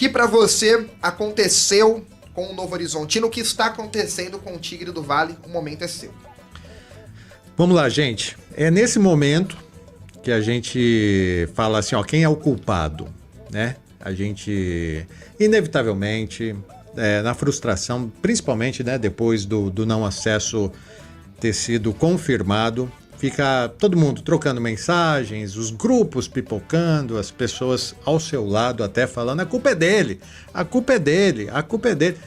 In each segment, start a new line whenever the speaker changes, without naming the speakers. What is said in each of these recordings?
que para você aconteceu com o Novo Horizontino, o que está acontecendo com o Tigre do Vale, o momento é seu.
Vamos lá, gente. É nesse momento que a gente fala assim, ó, quem é o culpado, né? A gente, inevitavelmente, na frustração, principalmente, né, depois do não acesso ter sido confirmado, fica todo mundo trocando mensagens, os grupos pipocando, as pessoas ao seu lado até falando, a culpa é dele, a culpa é dele, a culpa é dele.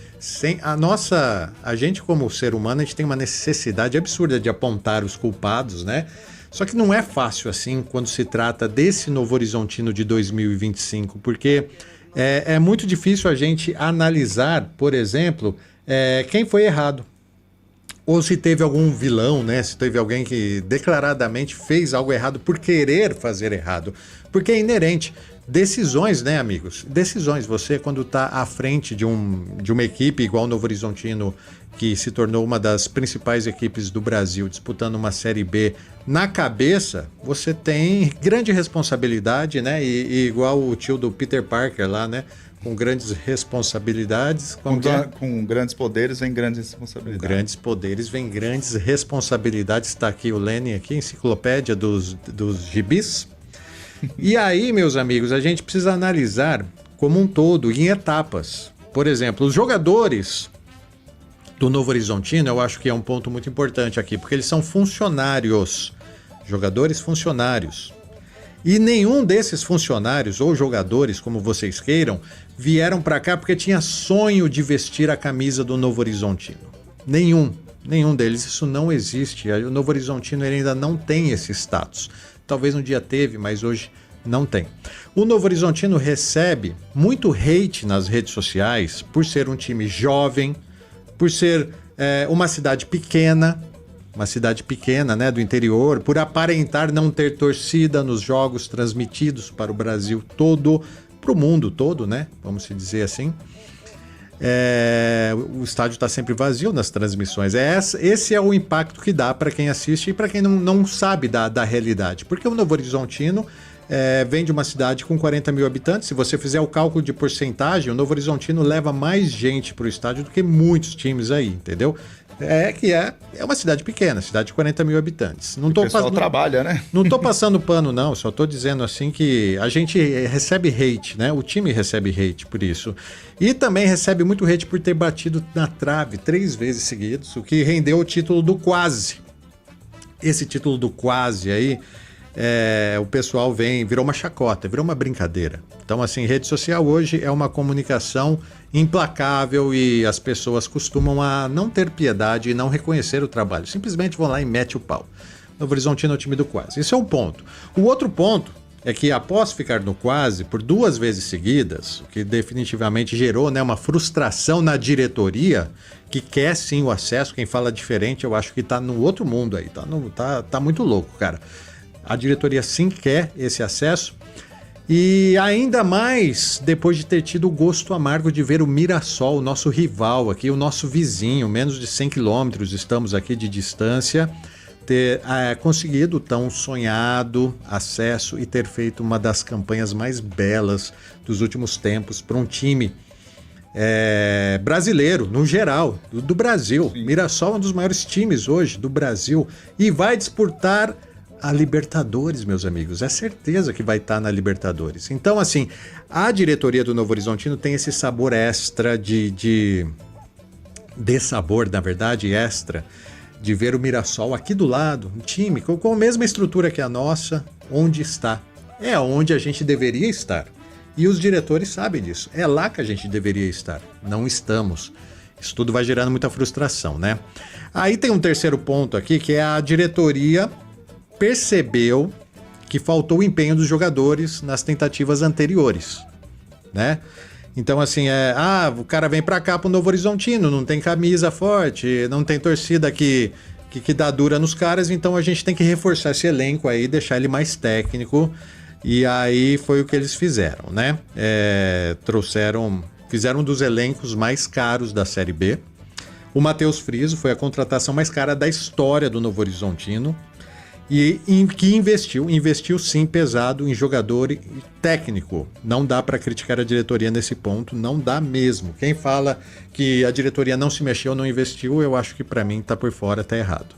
A gente como ser humano, a gente tem uma necessidade absurda de apontar os culpados, né? Só que não é fácil assim quando se trata desse Novo Horizontino de 2025, porque é muito difícil a gente analisar, por exemplo, quem foi errado. Ou se teve algum vilão, né? Se teve alguém que declaradamente fez algo errado por querer fazer errado. Porque é inerente. Decisões, né, amigos? Decisões. Você, quando está à frente de uma equipe igual o Novo Horizontino, que se tornou uma das principais equipes do Brasil, disputando uma Série B, na cabeça, você tem grande responsabilidade, né? E igual o tio do Peter Parker lá, né? Com grandes responsabilidades.
Com grandes poderes vem grandes responsabilidades.
Com grandes poderes vem grandes responsabilidades. Está aqui o Lenin, aqui, enciclopédia dos gibis. E aí, meus amigos, a gente precisa analisar como um todo, em etapas. Por exemplo, os jogadores do Novo Horizontino, eu acho que é um ponto muito importante aqui, porque eles são funcionários, jogadores funcionários. E nenhum desses funcionários ou jogadores, como vocês queiram, vieram para cá porque tinha sonho de vestir a camisa do Novo Horizontino. Nenhum deles, isso não existe. O Novo Horizontino ele ainda não tem esse status. Talvez um dia teve, mas hoje não tem. O Novo Horizontino recebe muito hate nas redes sociais por ser um time jovem, por ser uma cidade pequena, né, do interior, por aparentar não ter torcida nos jogos transmitidos para o Brasil todo, para o mundo todo, né, vamos se dizer assim. O estádio está sempre vazio nas transmissões. Esse é o impacto que dá para quem assiste e para quem não sabe da realidade. Porque o Novo Horizontino vem de uma cidade com 40 mil habitantes. Se você fizer o cálculo de porcentagem, o Novo Horizontino leva mais gente para o estádio do que muitos times aí, entendeu? É uma cidade pequena, cidade de 40 mil habitantes.
O pessoal trabalha, né?
Não tô passando pano, não. Só tô dizendo assim que a gente recebe hate, né? O time recebe hate por isso. E também recebe muito hate por ter batido na trave 3 vezes seguidos, o que rendeu o título do quase. Esse título do quase aí, o pessoal virou uma chacota, virou uma brincadeira. Então, assim, rede social hoje é uma comunicação implacável e as pessoas costumam a não ter piedade e não reconhecer o trabalho. Simplesmente vão lá e mete o pau. Novo Horizontino é o time do quase. Esse é um ponto. O outro ponto é que após ficar no quase por 2 vezes seguidas, o que definitivamente gerou, né, uma frustração na diretoria, que quer sim o acesso. Quem fala diferente, eu acho que tá no outro mundo aí. Tá muito louco, cara. A diretoria sim quer esse acesso. E ainda mais depois de ter tido o gosto amargo de ver o Mirassol, o nosso rival aqui, o nosso vizinho, menos de 100 quilômetros estamos aqui de distância, ter conseguido o tão sonhado acesso e ter feito uma das campanhas mais belas dos últimos tempos para um time brasileiro, no geral, do Brasil. Sim. Mirassol é um dos maiores times hoje do Brasil e vai disputar a Libertadores, meus amigos. É certeza que vai estar na Libertadores. Então, assim, a diretoria do Novo Horizontino tem esse sabor extra de sabor, na verdade, extra, de ver o Mirassol aqui do lado, um time com a mesma estrutura que a nossa, onde está. É onde a gente deveria estar. E os diretores sabem disso. É lá que a gente deveria estar. Não estamos. Isso tudo vai gerando muita frustração, né? Aí tem um terceiro ponto aqui, que é a diretoria percebeu que faltou o empenho dos jogadores nas tentativas anteriores, né? Então, assim, o cara vem pra cá pro Novo Horizontino, não tem camisa forte, não tem torcida que dá dura nos caras, então a gente tem que reforçar esse elenco aí, deixar ele mais técnico, e aí foi o que eles fizeram, né? Fizeram um dos elencos mais caros da Série B. O Matheus Friso foi a contratação mais cara da história do Novo Horizontino. que investiu sim pesado em jogador e técnico. Não dá para criticar a diretoria nesse ponto, não dá mesmo. Quem fala que a diretoria não se mexeu, não investiu, eu acho que para mim tá por fora, tá errado.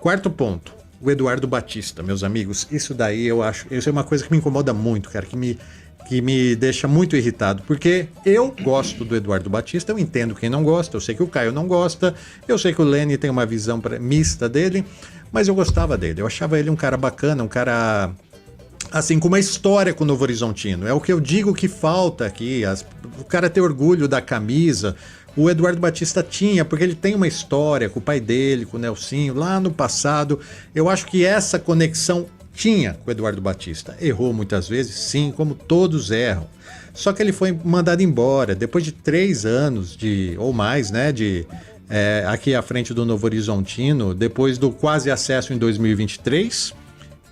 Quarto ponto, o Eduardo Batista, meus amigos. Isso daí eu acho, isso é uma coisa que me incomoda muito, cara, que me deixa muito irritado, porque eu gosto do Eduardo Batista, eu entendo quem não gosta, eu sei que o Caio não gosta, eu sei que o Lene tem uma visão mista dele, mas eu gostava dele, eu achava ele um cara bacana, um cara, assim, com uma história com o Novo Horizontino. É o que eu digo que falta aqui, o cara ter orgulho da camisa. O Eduardo Batista tinha, porque ele tem uma história com o pai dele, com o Nelsinho, lá no passado. Eu acho que essa conexão tinha com o Eduardo Batista. Errou muitas vezes, sim, como todos erram. Só que ele foi mandado embora depois de 3 anos ou mais, né, aqui à frente do Novo Horizontino, depois do quase acesso em 2023,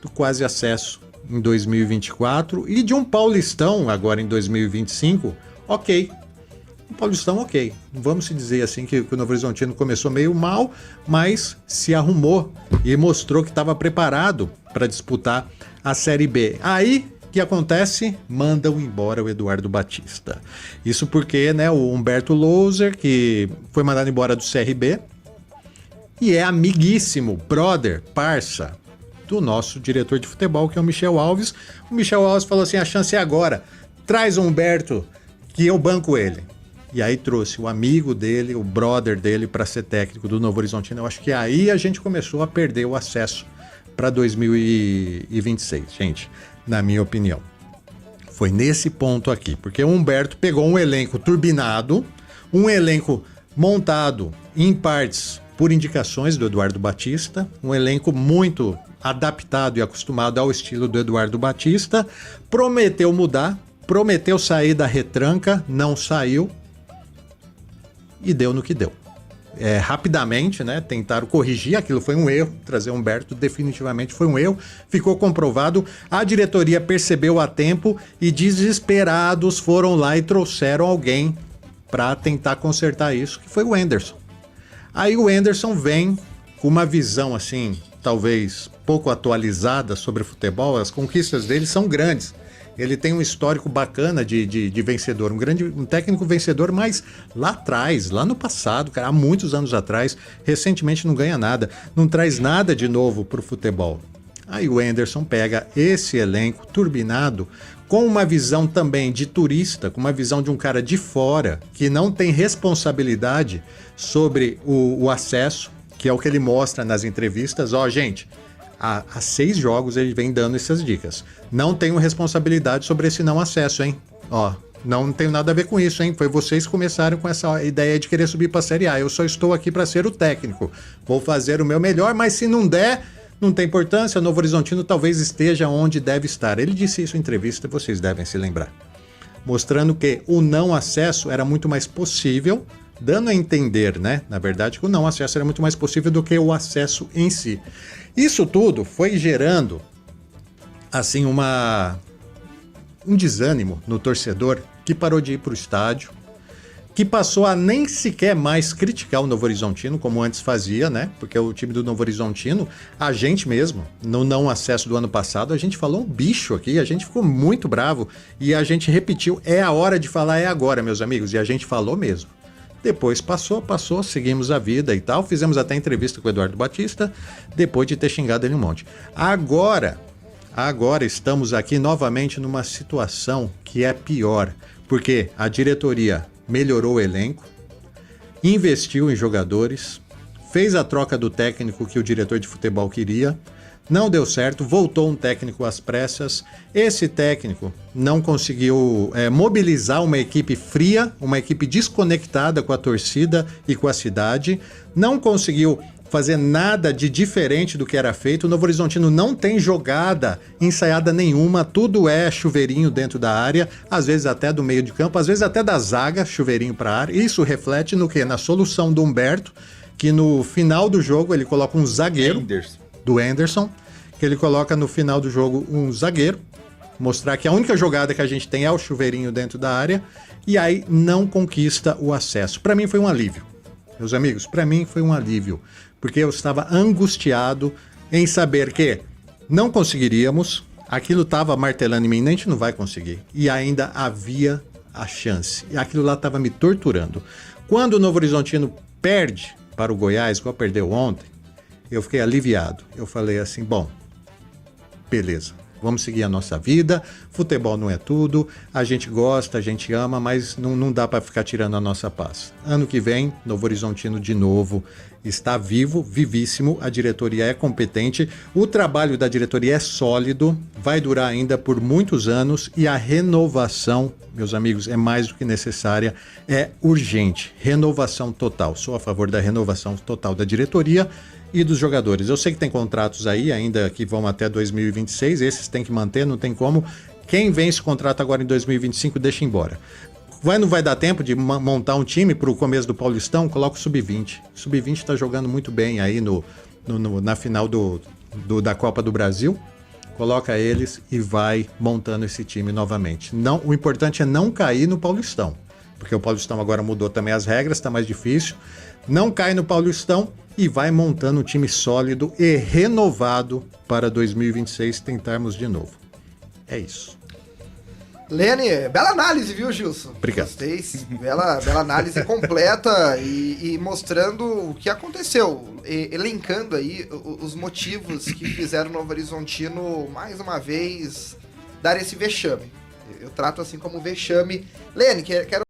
do quase acesso em 2024 e de um Paulistão agora em 2025, ok. Um Paulistão, ok. Vamos se dizer assim que o Novo Horizontino começou meio mal, mas se arrumou e mostrou que estava preparado para disputar a Série B. Aí, o que acontece? Mandam embora o Eduardo Batista. Isso porque, né, o Humberto Louser, que foi mandado embora do CRB, e é amiguíssimo, brother, parça, do nosso diretor de futebol, que é o Michel Alves. O Michel Alves falou assim, a chance é agora, traz o Humberto, que eu banco ele. E aí trouxe o amigo dele, o brother dele, para ser técnico do Novo Horizontino. Eu acho que aí a gente começou a perder o acesso para 2026, gente, na minha opinião. Foi nesse ponto aqui, porque o Humberto pegou um elenco turbinado, um elenco montado em partes por indicações do Eduardo Batista, um elenco muito adaptado e acostumado ao estilo do Eduardo Batista, prometeu mudar, prometeu sair da retranca, não saiu, e deu no que deu. Rapidamente, né, tentaram corrigir, aquilo foi um erro, trazer o Humberto definitivamente foi um erro, ficou comprovado, a diretoria percebeu a tempo e desesperados foram lá e trouxeram alguém para tentar consertar isso, que foi o Anderson. Aí o Anderson vem com uma visão assim, talvez pouco atualizada sobre o futebol, as conquistas dele são grandes. Ele tem um histórico bacana de vencedor, um técnico vencedor, mas lá atrás, lá no passado, cara, há muitos anos atrás, recentemente não ganha nada, não traz nada de novo para o futebol. Aí o Anderson pega esse elenco turbinado, com uma visão também de turista, com uma visão de um cara de fora, que não tem responsabilidade sobre o acesso, que é o que ele mostra nas entrevistas. Ó, gente, há 6 jogos ele vem dando essas dicas. Não tenho responsabilidade sobre esse não acesso, hein? Ó, não tenho nada a ver com isso, hein? Foi vocês que começaram com essa ideia de querer subir para a Série A. Eu só estou aqui para ser o técnico. Vou fazer o meu melhor, mas se não der, não tem importância. O Novo Horizontino talvez esteja onde deve estar. Ele disse isso em entrevista, vocês devem se lembrar. Mostrando que o não acesso era muito mais possível, dando a entender, né? Na verdade, que o não acesso era muito mais possível do que o acesso em si. Isso tudo foi gerando, assim, um desânimo no torcedor que parou de ir para o estádio, que passou a nem sequer mais criticar o Novo Horizontino, como antes fazia, né? Porque o time do Novo Horizontino, a gente mesmo, no não acesso do ano passado, a gente falou um bicho aqui, a gente ficou muito bravo e a gente repetiu, é a hora de falar, é agora, meus amigos, e a gente falou mesmo. Depois passou, seguimos a vida e tal, fizemos até entrevista com o Eduardo Batista, depois de ter xingado ele um monte. Agora estamos aqui novamente numa situação que é pior, porque a diretoria melhorou o elenco, investiu em jogadores, fez a troca do técnico que o diretor de futebol queria, não deu certo, voltou um técnico às pressas. Esse técnico não conseguiu mobilizar uma equipe fria, uma equipe desconectada com a torcida e com a cidade, não conseguiu fazer nada de diferente do que era feito. O Novo Horizontino não tem jogada ensaiada nenhuma, tudo é chuveirinho dentro da área, às vezes até do meio de campo, às vezes até da zaga, chuveirinho para a área. Isso reflete no quê? Na solução do Humberto, que no final do jogo ele coloca um zagueiro do Anderson, que ele coloca no final do jogo um zagueiro, mostrar que a única jogada que a gente tem é o chuveirinho dentro da área, e aí não conquista o acesso. Para mim foi um alívio, meus amigos, para mim foi um alívio, porque eu estava angustiado em saber que não conseguiríamos, aquilo estava martelando em mim, a gente não vai conseguir. E ainda havia a chance. E aquilo lá estava me torturando. Quando o Novo Horizontino perde para o Goiás, igual perdeu ontem, eu fiquei aliviado. Eu falei assim, bom, beleza, vamos seguir a nossa vida, futebol não é tudo, a gente gosta, a gente ama, mas não dá para ficar tirando a nossa paz. Ano que vem, Novo Horizontino de novo está vivo, vivíssimo, a diretoria é competente, o trabalho da diretoria é sólido, vai durar ainda por muitos anos e a renovação, meus amigos, é mais do que necessária, é urgente, renovação total. Sou a favor da renovação total da diretoria e dos jogadores. Eu sei que tem contratos aí ainda que vão até 2026, esses tem que manter, não tem como. Quem vence o contrato agora em 2025, deixa embora. Não vai dar tempo de montar um time para o começo do Paulistão? Coloca o Sub-20. O Sub-20 está jogando muito bem aí na final da Copa do Brasil. Coloca eles e vai montando esse time novamente. Não, o importante é não cair no Paulistão, porque o Paulistão agora mudou também as regras, está mais difícil. Não cai no Paulistão e vai montando um time sólido e renovado para 2026 tentarmos de novo. É isso.
Lene, bela análise, viu, Gilson?
Obrigado.
Gostei. Bela análise completa e mostrando o que aconteceu. Elencando aí os motivos que fizeram o Novo Horizontino, mais uma vez, dar esse vexame. Eu trato assim como vexame. Lene, quero